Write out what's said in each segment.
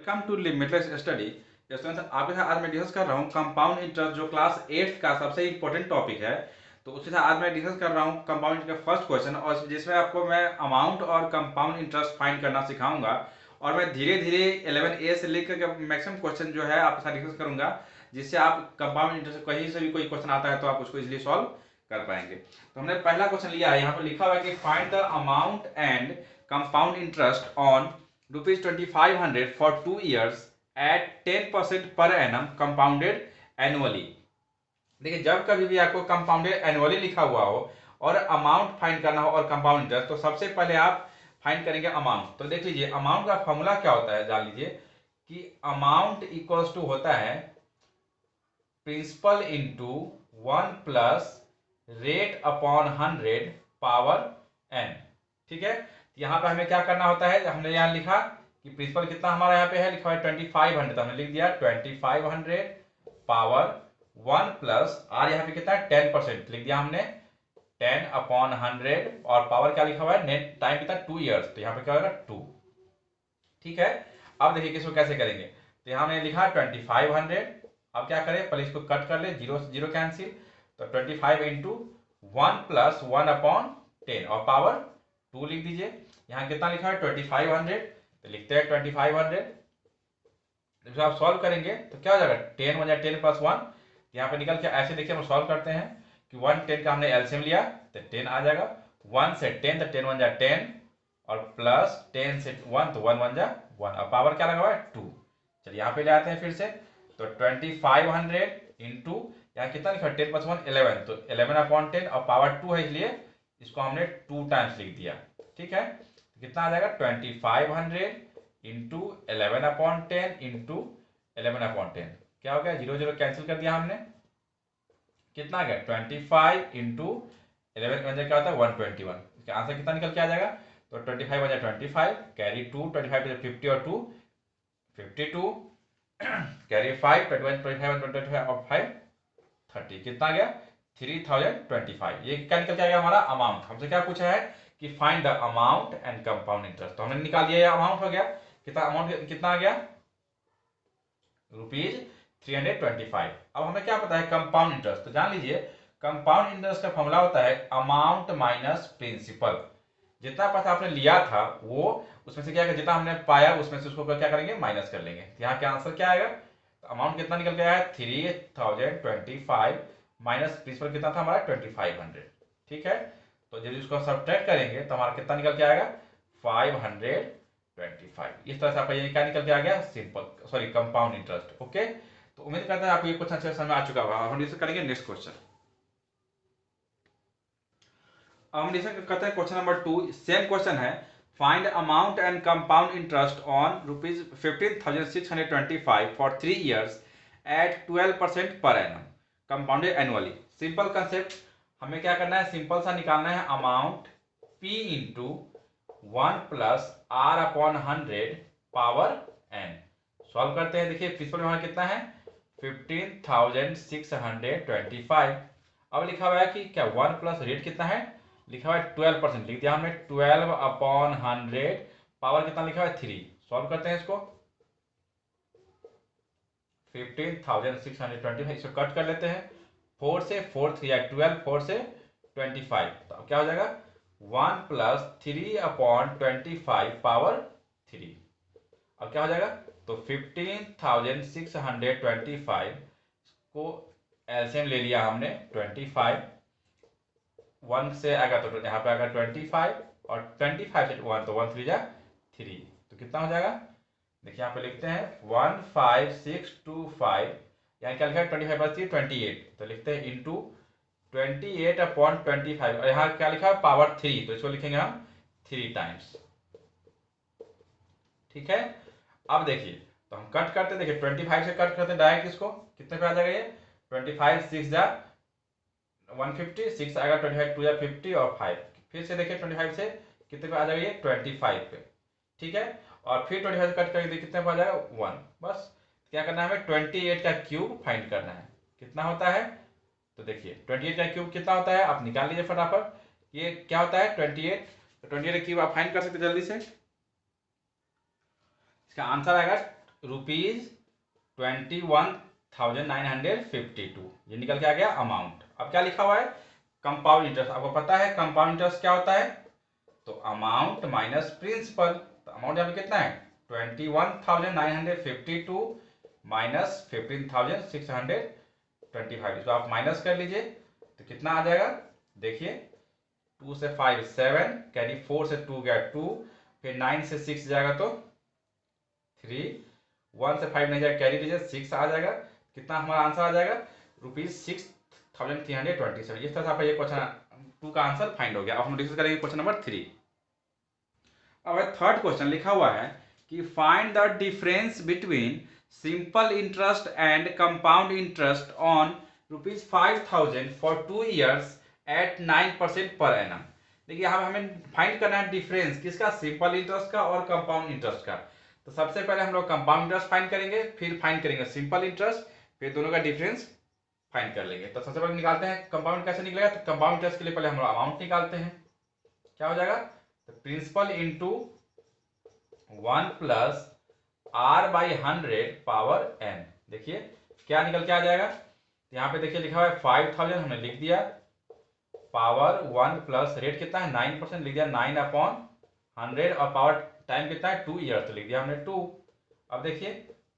Welcome to limitless study. Students, आपके साथ आज मैं डिस्कस कर रहा हूँ कंपाउंड इंटरेस्ट, जो क्लास 8 का सबसे इंपॉर्टेंट टॉपिक है। तो उसके साथ आज मैं डिस्कस कर रहा हूँ कंपाउंड का फर्स्ट क्वेश्चन, और जिसमें आपको मैं अमाउंट और कंपाउंड इंटरेस्ट फाइंड करना सिखाऊंगा। और मैं धीरे धीरे 11A से लेकर मैक्सिमम क्वेश्चन जो है आपके साथ डिस्कस करूंगा, जिससे आप कंपाउंड इंटरेस्ट कहीं से भी कोई क्वेश्चन आता है तो आप उसको इजिली सॉल्व कर पाएंगे। तो हमने पहला क्वेश्चन लिया है, यहाँ पर लिखा हुआ है कि find the amount and compound interest on ₹2500 for 2 years at 10% per annum compounded annually। देखिए, जब कभी भी आपको कंपाउंडेड एनुअली लिखा हुआ हो और अमाउंट फाइंड करना हो और कंपाउंड इंटरेस्ट, तो सबसे पहले आप फाइंड करेंगे अमाउंट। तो देख लीजिए अमाउंट का फॉर्मूला क्या होता है, जान लीजिए कि अमाउंट इक्वल्स टू होता है principal into 1 plus rate upon 100 power n। ठीक है, यहाँ पे हमें क्या करना होता है, हमने यहाँ लिखा कि प्रिंसिपल कितना हमारा यहाँ पे है, लिखा है 2500, तो हमने लिख दिया 2500 पावर 1 प्लस आर, यहाँ पे कितना है 10% लिख दिया हमने 10 अपॉन 100, और पावर क्या लिखा हुआ है, नेट टाइम कितना 2 ईयर्स, तो यहाँ पे क्या होगा 2। ठीक है, अब देखिए किसको कैसे करेंगे। तो यहाँ हमने लिखा 2500, अब क्या करें, पहले इसको कट कर ले, जीरो जीरो कैंसिल, तो 25 इंटू 1 प्लस 1 अपॉन 10 और पावर 2 लिख दीजिए। यहाँ कितना लिखा है 2500, तो लिखते हैं 2500। जब आप सॉल्व करेंगे तो क्या हो जाएगा, 10 1 10 प्लस 1, यहाँ पे निकल के ऐसे देखिए हम सॉल्व करते हैं कि 1 10 का हमने एलसीएम लिया तो 10 आ जाएगा, 1 से 10 तो 10 1 जा 10, और प्लस 10 से 1 तो 1 1 जा 1, और पावर क्या लगा हुआ है 2। चलिए यहाँ पे ले आते हैं फिर से, तो 2500 इंटू यहाँ कितना लिखा 10 प्लस 1 11, तो 11 अपॉन 10 और पावर 2 है, इसलिए इसको हमने 2 टाइम्स लिख दिया। ठीक है, तो कितना आ जाएगा 2500 इंटू 11 अपॉन 10 इंटू 11 अपॉन 10, क्या हो गया, जीरो जीरो कैंसिल कर दिया हमने, कितना आ गया 25 इंटू 11 बन जाए क्या होता है 121। इसका आंसर कितना निकल के आ जाएगा, तो 25 बन जाए 25, कैरी 2, 25 पे 50 और 2 52, कैरी 5, 21 25 25 और 5 30, कितना आ गया 3025। ये क्या निकल के आ गया हमारा अमाउंट। हमसे क्या पूछा है कि find the amount and compound interest, तो हमने निकाल दिया, ये अमाउंट हो गया, कितना अमाउंट कितना आ गया ₹325। अब हमें क्या पता है कंपाउंड इंटरेस्ट, तो जान लीजिए कंपाउंड इंटरेस्ट का फॉर्मूला होता है अमाउंट माइनस प्रिंसिपल। जितना पैसा आपने लिया था वो उसमें से क्या है, जितना हमने पाया उसमें से उसको क्या करेंगे, माइनस कर लेंगे। यहाँ क्या आंसर क्या आएगा, तो अमाउंट कितना निकल गया है 3025 माइनस प्रिंसिपल कितना था हमारा 2500। ठीक है, तो जब इसको सब्ट्रैक्ट करेंगे तो हमारा कितना निकल के आएगा 525। इस तरह से आपका ये क्या निकल के आ गया, simple sorry compound interest. Okay, तो उम्मीद करता है आपको ये क्वेश्चन अच्छे से समझ में आ चुका होगा। हम डिस्कस करेंगे नेक्स्ट क्वेश्चन। अब हम डिस्कस करते हैं क्वेश्चन नंबर 2। सेम क्वेश्चन है, find amount and compound interest on ₹15,625 for 3 years at 12% per annum compounded annually. Simple concept, हमें क्या करना है, सिंपल सा निकालना है amount P into 1 plus R upon 100 power n। Solve करते हैं, देखिए प्रिंसिपल में हमारा कितना है 15,625। अब लिखा हुआ है कि क्या 1 प्लस रेट कितना है, लिखा हुआ है 12%, लिख दिया हमने 12 अपॉन 100, पावर कितना लिखा हुआ है 3। सॉल्व करते हैं इसको, 15,625 इसको कट कर लेते हैं, 4 से 4 3 12, 4 से 25, तो अब क्या हो जाएगा 1 प्लस 3 अपॉन 25 पावर 3। अब क्या हो जाएगा, तो 15,625 को एलसीएम ले लिया हमने 25, 1 से आएगा तो यहाँ पे आएगा 25, और 25 से 1 तो 1 3 जा 3, तो कितना हो जाएगा, देखिए यहाँ पे लिखते हैं 15625, यहाँ क्या लिखा है 25 प्लस 3 28, तो लिखते हैं इंटू 28 अपॉन 25, और यहाँ क्या लिखा है पावर 3, तो इसको लिखेंगे हम 3 टाइम्स। ठीक है, अब देखिए तो हम कट करते, देखिए 25 से कट करते डायरेक्ट, इसको कितने पे आ जाएगा ये 25 6 जा 150, 6 आएगा 25 2 या 50 और 5, फिर से देखिए 25 से कितने पे आ जाएगा ये 25 पे। ठीक है, और फिर 25 से कट करके कितने पे आ जाएगा 1। बस क्या करना है, हमें 28 का क्यूब फाइंड करना है, कितना होता है, तो देखिए 28 का क्यूब कितना होता है, आप निकाल लीजिए फटाफट, ये क्या होता है 28, तो 28 का क्यूब आप फाइंड कर सकते जल्दी से। इसका आंसर आएगा रुपीज 21,952, ये निकल के आ गया अमाउंट। अब क्या लिखा हुआ है, कंपाउंड इंटरेस्ट। आपको पता है कंपाउंड इंटरेस्ट क्या होता है, तो अमाउंट माइनस प्रिंसिपल। तो अमाउंट यहाँ पे कितना है 21,952 माइनस 15,625, इसको आप माइनस कर लीजिए तो कितना आ जाएगा, देखिए 2 से 5 7, कैरी 4 से 2 गया 2, फिर 9 से 6 जाएगा तो 3, 1 से 5 नहीं जाएगा कैरी लीजिए 6 आ जाएगा। कितना हमारा आंसर आ जाएगा, ₹6,327। इस तरह से आपका ये क्वेश्चन 2 का आंसर फाइंड हो गया। अब हम डिस्कस करेंगे क्वेश्चन नंबर 3। अब थर्ड क्वेश्चन लिखा हुआ है कि find the difference between simple interest and compound interest on ₹5,000 for 2 years at 9% per annum. देखिए यहाँ हमें फाइंड करना है डिफरेंस किसका, सिंपल इंटरेस्ट का और कंपाउंड इंटरेस्ट का। तो सबसे पहले हम लोग कंपाउंड इंटरेस्ट फाइंड करेंगे, फिर फाइंड करेंगे सिंपल इंटरेस्ट, फिर दोनों का डिफरेंस फाइंड कर लेंगे। तो सबसे पहले निकालते हैं कंपाउंड कैसे निकलेगा, तो कंपाउंड इंटरेस्ट के लिए पहले हम लोग अमाउंट निकालते हैं। क्या हो जाएगा, तो principal into 1 plus R/100 power n। देखिए क्या निकल के आ जाएगा, यहाँ पे देखिए लिखा हुआ है 5,000 हमने लिख दिया, पावर 1 प्लस रेट कितना है 9% लिख दिया 9/100, और पावर टाइम कितना है 2 years तो लिख दिया हमने 2। अब देखिए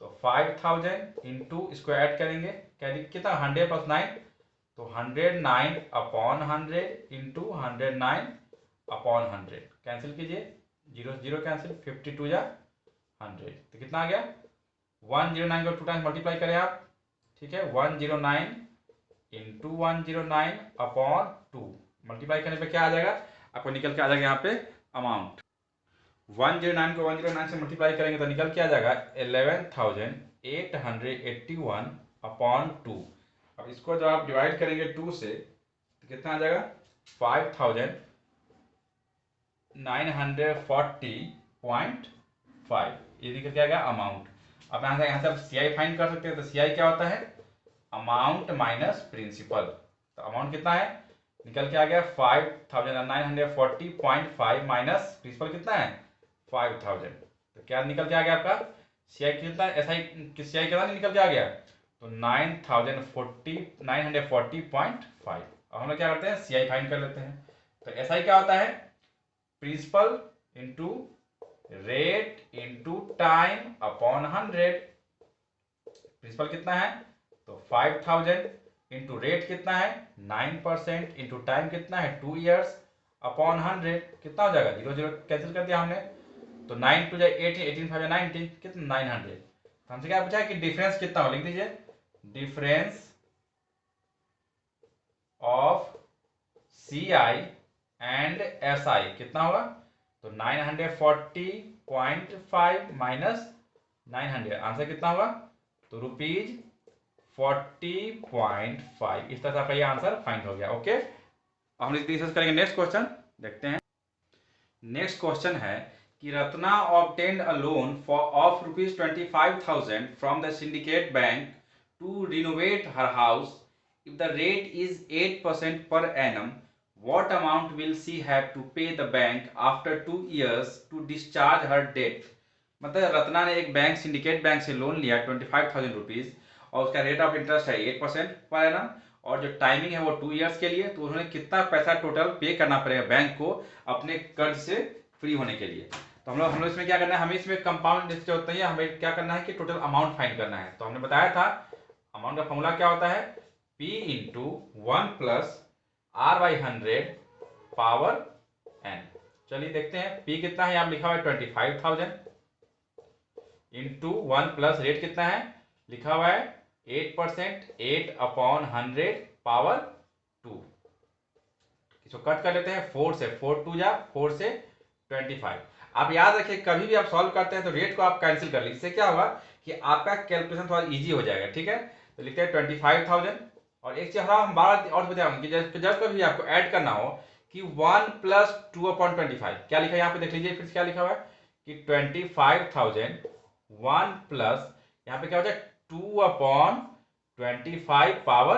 तो 5,000 इंटू इसको ऐड करेंगे, क्या कितना 100 प्लस 9, तो 109/100 इंटू 109/100, कैंसिल कीजिए 0 0 कैंसिल, 52 या 100, तो कितना आ गया 109 को 2 टाइम्स मल्टीप्लाई करें आप, ठीक है 109 इंटू 109/2 मल्टीप्लाई करने पे क्या आ जाएगा, आपको निकल के आ जाएगा यहाँ पे अमाउंट। 109 को 109 से मल्टीप्लाई करेंगे तो निकल के आ जाएगा 11,881/2। अब इसको जब आप डिवाइड करेंगे 2 से तो कितना आ जाएगा 5,940.5, ये निकल के आ गया अमाउंट। अब यहाँ से आप CI फाइंड कर सकते हैं। तो CI क्या होता है, अमाउंट माइनस प्रिंसिपल। तो अमाउंट कितना है, निकल के आ गया 5,940.5 माइनस प्रिंसिपल कितना है 5,000, तो क्या निकल के आ गया आपका CI कितना, SI CI कितना निकल के आ गया, तो 940.5। अब हम लोग क्या करते हैं CI फाइंड कर लेते हैं। तो SI क्या होता है, principal into rate into time upon 100। Principal कितना है, तो 5,000 इंटू रेट कितना है 9% इंटू टाइम कितना है 2 years अपॉन 100, कितना हो जाएगा 0 0 कैंसिल कर दिया हमने, तो 9 2 जाए 18, 18 5 90, कितना 900। तो हमसे क्या पूछा है कि डिफरेंस कितना हो, लिख दीजिए difference of CI and SI कितना होगा, तो 940.5 माइनस 900, आंसर कितना होगा, तो ₹40.5। इस तरह से आपका ये आंसर फाइंड हो गया। ओके, हम डिस्कस करेंगे नेक्स्ट क्वेश्चन, देखते हैं। नेक्स्ट क्वेश्चन है कि Ratna obtained a loan of ₹25,000 from the Syndicate Bank to renovate her house. If the rate is 8% per annum, what amount will she have to pay the bank after 2 years to discharge her debt। मतलब रत्ना ने एक bank syndicate bank से loan लिया 25,000 और उसका rate of interest है 8% per annum, और जो टाइमिंग है वो 2 years के लिए। तो उन्होंने कितना पैसा टोटल पे करना पड़ेगा बैंक को अपने कर्ज से फ्री होने के लिए। तो हम लोग इसमें क्या करना है, हमें इसमें कंपाउंड इंटरेस्ट होता है, हमें क्या करना है कि टोटल अमाउंट फाइंड करना है। तो हमने बताया था अमाउंट का फॉर्मूला क्या होता है, P into 1 plus R/100 power n। चलिए देखते हैं P कितना है, यहाँ लिखा हुआ है 25,000 इंटू 1 प्लस रेट कितना है, लिखा हुआ है 8%, 8/100 पावर 2। इसको कट कर लेते हैं 4 से, 4 2 जा 4 से 25। आप याद रखिए कभी भी आप सॉल्व करते हैं तो रेट को आप कैंसिल कर लीजिए, इससे क्या होगा कि आपका कैलकुलेशन थोड़ा इजी हो जाएगा। ठीक है, तो लिखते हैं 25,000, और एक चीज हम बार और बताऊंगा कि जब कभी आपको ऐड करना हो कि 1 प्लस 2/25, क्या लिखा है यहाँ पे देख लीजिए, फिर क्या लिखा हुआ है कि 25,000 1 प्लस यहाँ पे क्या हो जाए 2/25 पावर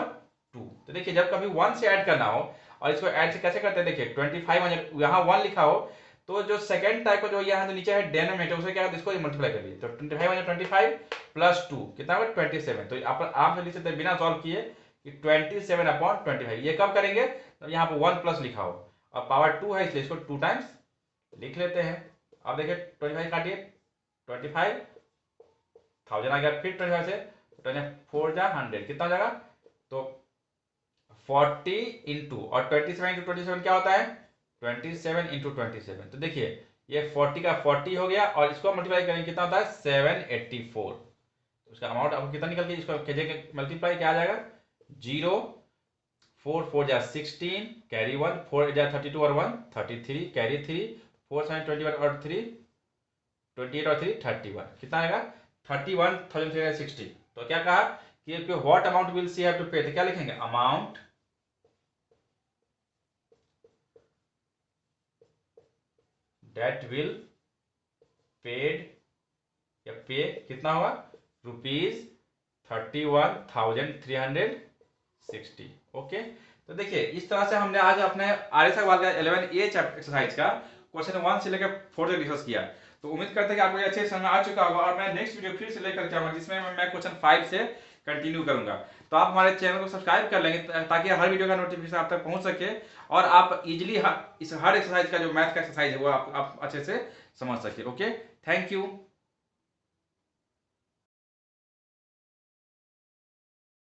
2। तो देखिए जब कभी 1 से ऐड करना हो, और इसको ऐड से कैसे करते हैं, देखिए 25 यहाँ 1 लिखा हो तो जो सेकंड टाइप का जो यहाँ जो नीचे है डेनोमिनेटर, उसे क्या इसको मल्टीप्लाई कर लिए, तो 25 × 25 प्लस 2 कितना होगा 27। तो आप आराम से लिख सकते हैं बिना सॉल्व किए कि 27/25। ये कब करेंगे, तो यहाँ पर 1 प्लस लिखा हो और पावर 2 है इसलिए इसको 2 टाइम्स लिख लेते हैं। अब देखिए 25 काटिए, 25,000 आ गया, फिर 25 से 4 जा 100 कितना हो जाएगा, तो 40 इंटू और 27 इंटू 27 क्या होता है 27 इंटू 27। तो देखिए ये 40 का 40 हो गया और इसको मल्टीप्लाई करेंगे कितना होता है 784। उसका अमाउंट आपको कितना निकल के इसको कीजिए मल्टीप्लाई क्या आ जाएगा 0 4 4 जा 16 कैरी 1 4 जा 32 और 1 33 कैरी 3 4 7 21 और 3 28 और 3 31 कितना आएगा 31,360। तो क्या कहा कि what amount will she have to pay, तो क्या लिखेंगे अमाउंट दैट विल पेड या पे कितना होगा ₹31,360। ओके, तो देखिए इस तरह से हमने आज अपने आर्य सवाल का 11A एक्सरसाइज का क्वेश्चन 1 से लेकर 4 तक डिस्कस किया। तो उम्मीद करते हैं कि आपको ये अच्छे समझ में आ चुका होगा और मैं नेक्स्ट वीडियो फिर से लेकर के आऊंगा जिसमें मैं क्वेश्चन 5 से कंटिन्यू करूंगा। तो आप हमारे चैनल को सब्सक्राइब कर लेंगे ताकि हर वीडियो का नोटिफिकेशन आप तक पहुंच सके और आप इजीली हर एक्सरसाइज का जो मैथ का एक्सरसाइज है वो आप अच्छे से समझ सके। Okay, thank you.